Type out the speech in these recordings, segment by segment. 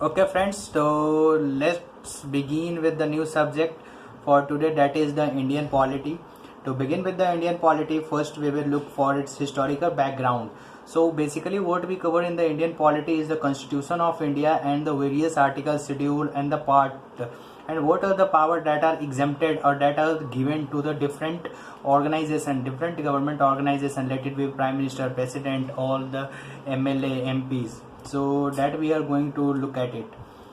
Okay, friends, so let's begin with the new subject for today, that is the Indian polity. To begin with the Indian polity, first we will look for its historical background. So basically what we cover in the Indian polity is the Constitution of India and the various articles, schedule and the part, and what are the power that are exempted or that are given to the different organization, different government organization, let it be prime minister, president, all the MLA, MPs. So that we are going to look at it.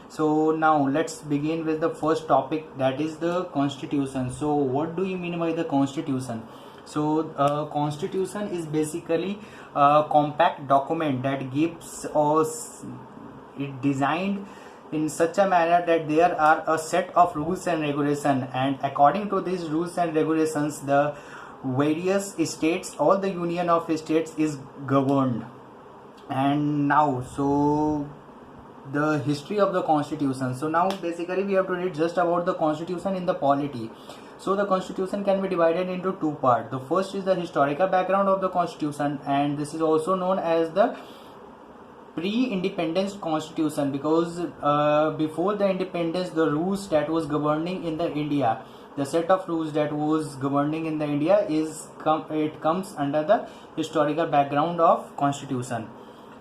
So now let's begin with the first topic, that is the constitution. So what do you mean by the constitution? So constitution is basically a compact document that gives us, it designed in such a manner that there are a set of rules and regulation, and according to these rules and regulations the various states or the union of states is governed. And now, so the history of the constitution. So now basically we have to read just about the constitution in the polity. So the constitution can be divided into two parts. The first is the historical background of the constitution, and this is also known as the pre-independence constitution, because before the independence the rules that was governing in the India, the set of rules that was governing in the India is it comes under the historical background of constitution.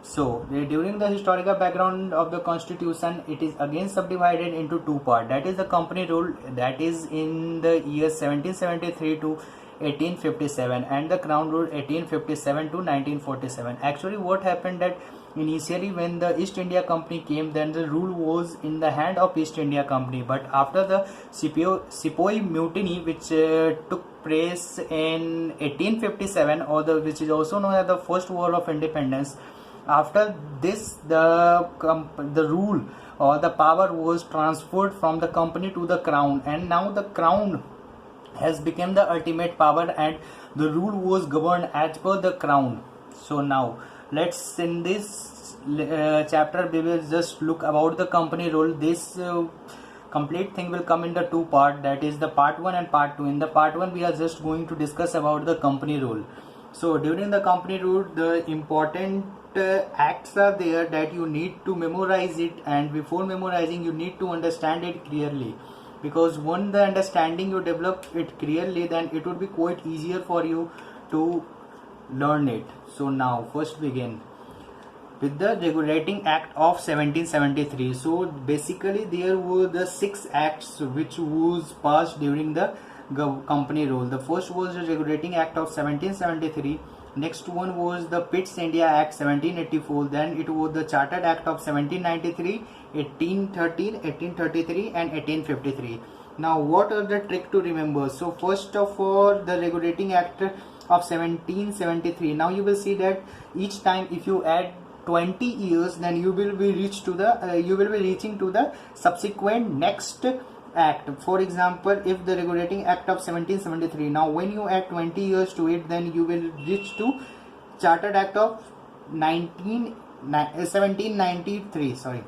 So during the historical background of the constitution, it is again subdivided into two parts, that is the company rule, that is in the years 1773 to 1857, and the crown rule 1857 to 1947. Actually what happened that initially when the East India Company came, then the rule was in the hand of East India Company, but after the Sepoy mutiny which took place in 1857, or the which is also known as the first war of independence, after this the rule or the power was transferred from the company to the crown, and now the crown has become the ultimate power and the rule was governed as per the crown. So now let's in this chapter we will just look about the company rule. This complete thing will come in the two part, that is the part 1 and part 2. In the part 1 we are just going to discuss about the company rule. So during the company rule the important acts are there that you need to memorize it, and before memorizing you need to understand it clearly, because when the understanding you develop it clearly, then it would be quite easier for you to learn it. So now first begin with the Regulating Act of 1773. So basically there were the 6 acts which was passed during the company rule. The first was the Regulating Act of 1773. Next one was the Pitt's India Act 1784. Then it was the Chartered Act of 1793, 1813, 1833 and 1853. Now what are the trick to remember? So first of all, the Regulating Act of 1773. Now you will see that each time if you add 20 years, then you will be reaching to the subsequent next act. For example, if the Regulating Act of 1773, now when you add 20 years to it, then you will reach to Chartered Act of 1793, sorry.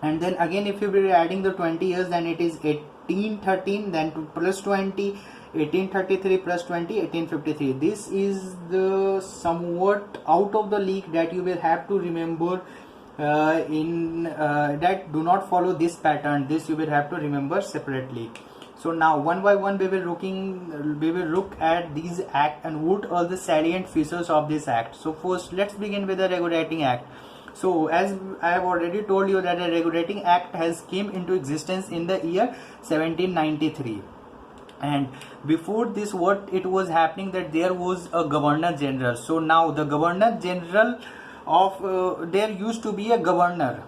And then again if you will be adding the 20 years, then it is 1813, then plus 20, 1833 plus 20, 1853. This is the somewhat out of the league that you will have to remember that do not follow this pattern. This you will have to remember separately. So now one by one we will look at these act and what are the salient features of this act. So first let's begin with the Regulating Act. So as I have already told you that the Regulating Act has came into existence in the year 1793, and before this what it was happening, that there was a Governor General. So now the Governor General of there used to be a governor,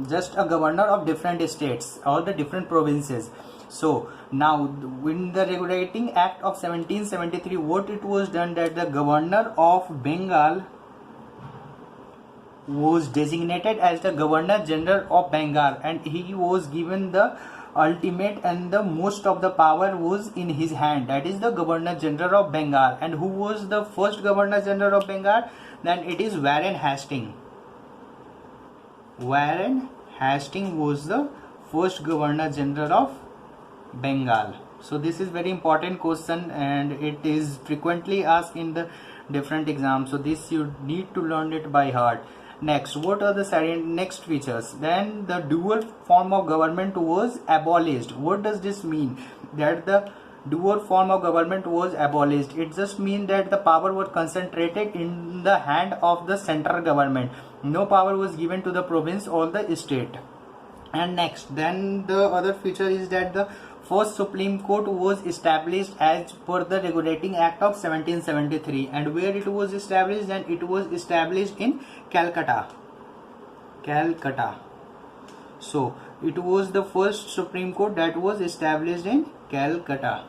just a governor of different states or the different provinces. So now in the Regulating Act of 1773 what it was done, that the Governor of Bengal was designated as the Governor General of Bengal, and he was given the ultimate and the most of the power was in his hand, that is the Governor General of Bengal. And who was the first Governor General of Bengal? Then it is Warren Hastings. Warren Hastings was the first Governor General of Bengal. So this is very important question and it is frequently asked in the different exams. So this you need to learn it by heart. Next, what are the next features? Then the dual form of government was abolished. What does this mean? That the dual form of government was abolished. It just means that the power was concentrated in the hand of the central government. No power was given to the province or the state. And next, then the other feature is that the first Supreme Court was established as per the Regulating Act of 1773. And where it was established? Then it was established in Calcutta. So it was the first Supreme Court that was established in Calcutta.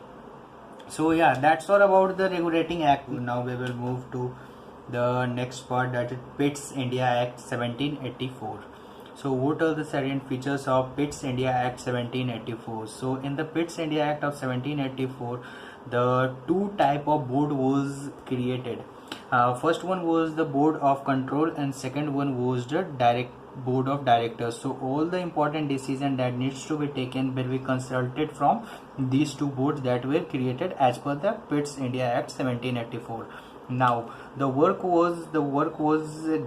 So yeah, that's all about the Regulating Act. Now we will move to the next part, that is Pitt's India Act 1784. So what are the salient features of Pitt's India Act 1784? So in the Pitt's India Act of 1784, the two type of board was created. First one was the Board of Control, and second one was the Board of Directors. So all the important decision that needs to be taken will be consulted from these two boards that were created as per the Pitt's India Act 1784. Now the work was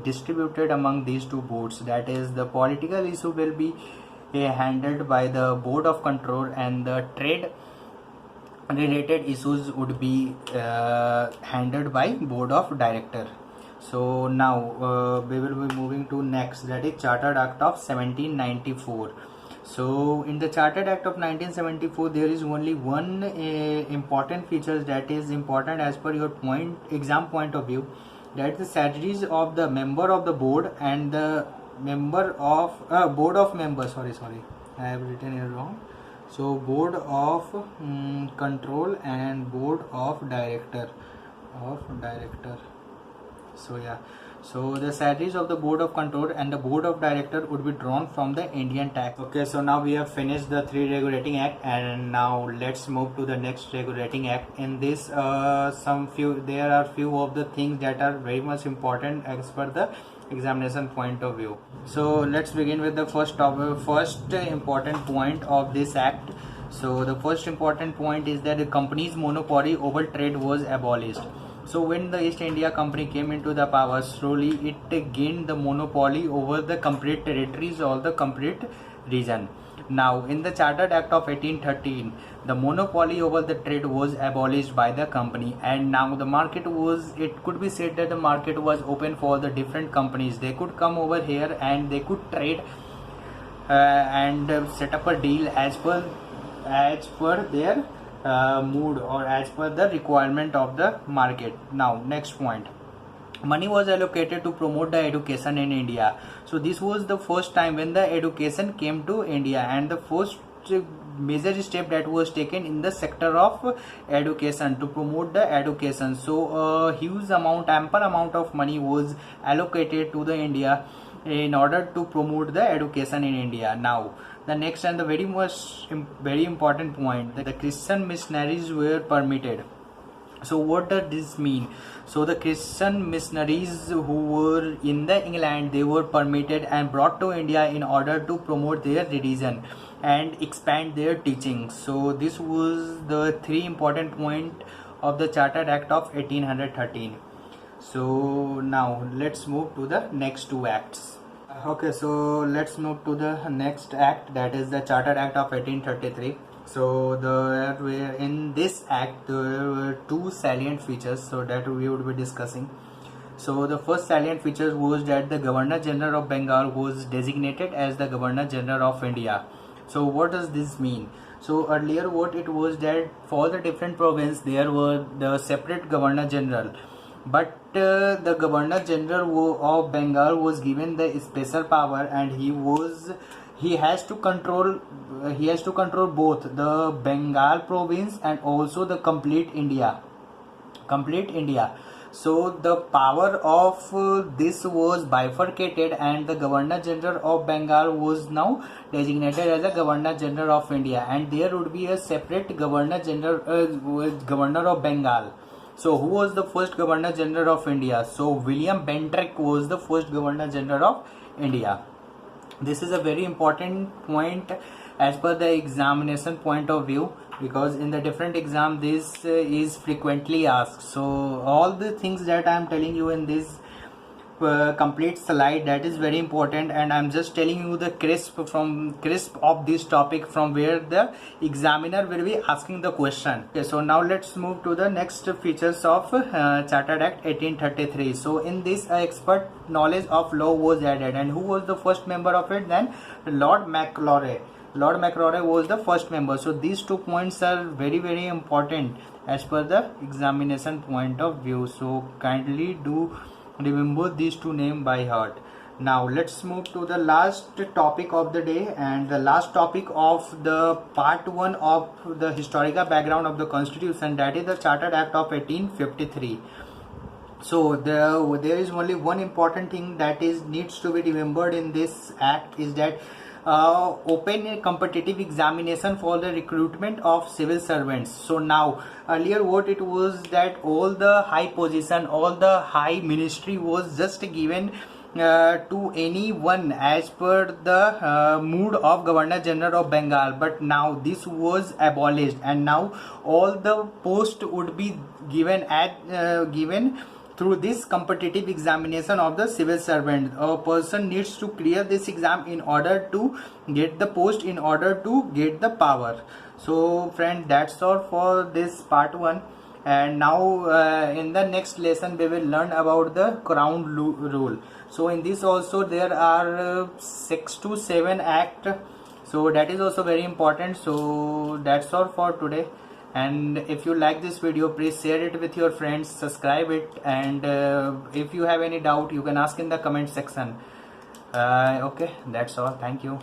distributed among these two boards. That is, the political issue will be handled by the Board of Control, and the trade related issues would be handled by Board of Director. So now we will be moving to next, that is Chartered Act of 1794. So in the Chartered Act of 1974, there is only one important feature that is important as per your exam point of view, that is the salaries of the member of the board and the member of board of members. Sorry, I have written it wrong. So Board of Control and Board of Director. So yeah, so the salaries of the Board of Control and the Board of Director would be drawn from the Indian tax. Okay, so now we have finished the three regulating act, and now let's move to the next regulating act. In this there are few of the things that are very much important as per the examination point of view. So let's begin with the first important point of this act. So the first important point is that the company's monopoly over trade was abolished. So when the East India Company came into the power, slowly it gained the monopoly over the complete territories or the complete region. Now in the Chartered Act of 1813, the monopoly over the trade was abolished by the company, and now the market was, it could be said that the market was open for the different companies. They could come over here and they could trade and set up a deal as per their mood or as per the requirement of the market. Now next point, money was allocated to promote the education in India. So this was the first time when the education came to India, and the first major step that was taken in the sector of education to promote the education. So a huge amount, ample amount of money was allocated to the India in order to promote the education in India. Now the next and the very important point, that the Christian missionaries were permitted. So what does this mean? So the Christian missionaries who were in the England, they were permitted and brought to India in order to promote their religion and expand their teachings. So this was the three important point of the Chartered Act of 1813. So now let's move to the next two acts. Okay, so let's move to the next act, that is the Chartered Act of 1833. So in this act there were two salient features, so that we would be discussing. So the first salient feature was that the Governor General of Bengal was designated as the Governor General of India. So what does this mean? So earlier what it was, that for the different province there were the separate Governor General, but the Governor General of Bengal was given the special power, and he has to control both the Bengal province and also the complete India. So the power of this was bifurcated, and the Governor General of Bengal was now designated as the Governor General of India, and there would be a separate Governor of Bengal. So who was the first Governor General of India? So William Bentinck was the first Governor General of India. This is a very important point as per the examination point of view, because in the different exam this is frequently asked. So all the things that I am telling you in this complete slide, that is very important, and I'm just telling you the crisp of this topic from where the examiner will be asking the question. Okay, so now let's move to the next features of Chartered Act 1833. So in this expert knowledge of law was added, and who was the first member of it? Then Lord McLauray. Lord McLauray was the first member. So these 2 points are very important as per the examination point of view. So kindly do remember these 2 names by heart. Now let's move to the last topic of the day, and the last topic of the part 1 of the historical background of the Constitution, that is the Chartered Act of 1853. So there is only one important thing that needs to be remembered in this act, is that open a competitive examination for the recruitment of civil servants. So now earlier what it was, that all the high position, all the high ministry was just given to anyone as per the mood of Governor General of Bengal, but now this was abolished, and now all the post would be given through this competitive examination of the civil servant. A person needs to clear this exam in order to get the post, in order to get the power. So friend, that's all for this part 1, and now in the next lesson we will learn about the crown rule. So in this also there are 6 to 7 act, so that is also very important. So that's all for today, and if you like this video, please share it with your friends, subscribe it, and if you have any doubt you can ask in the comment section. Okay, that's all. Thank you.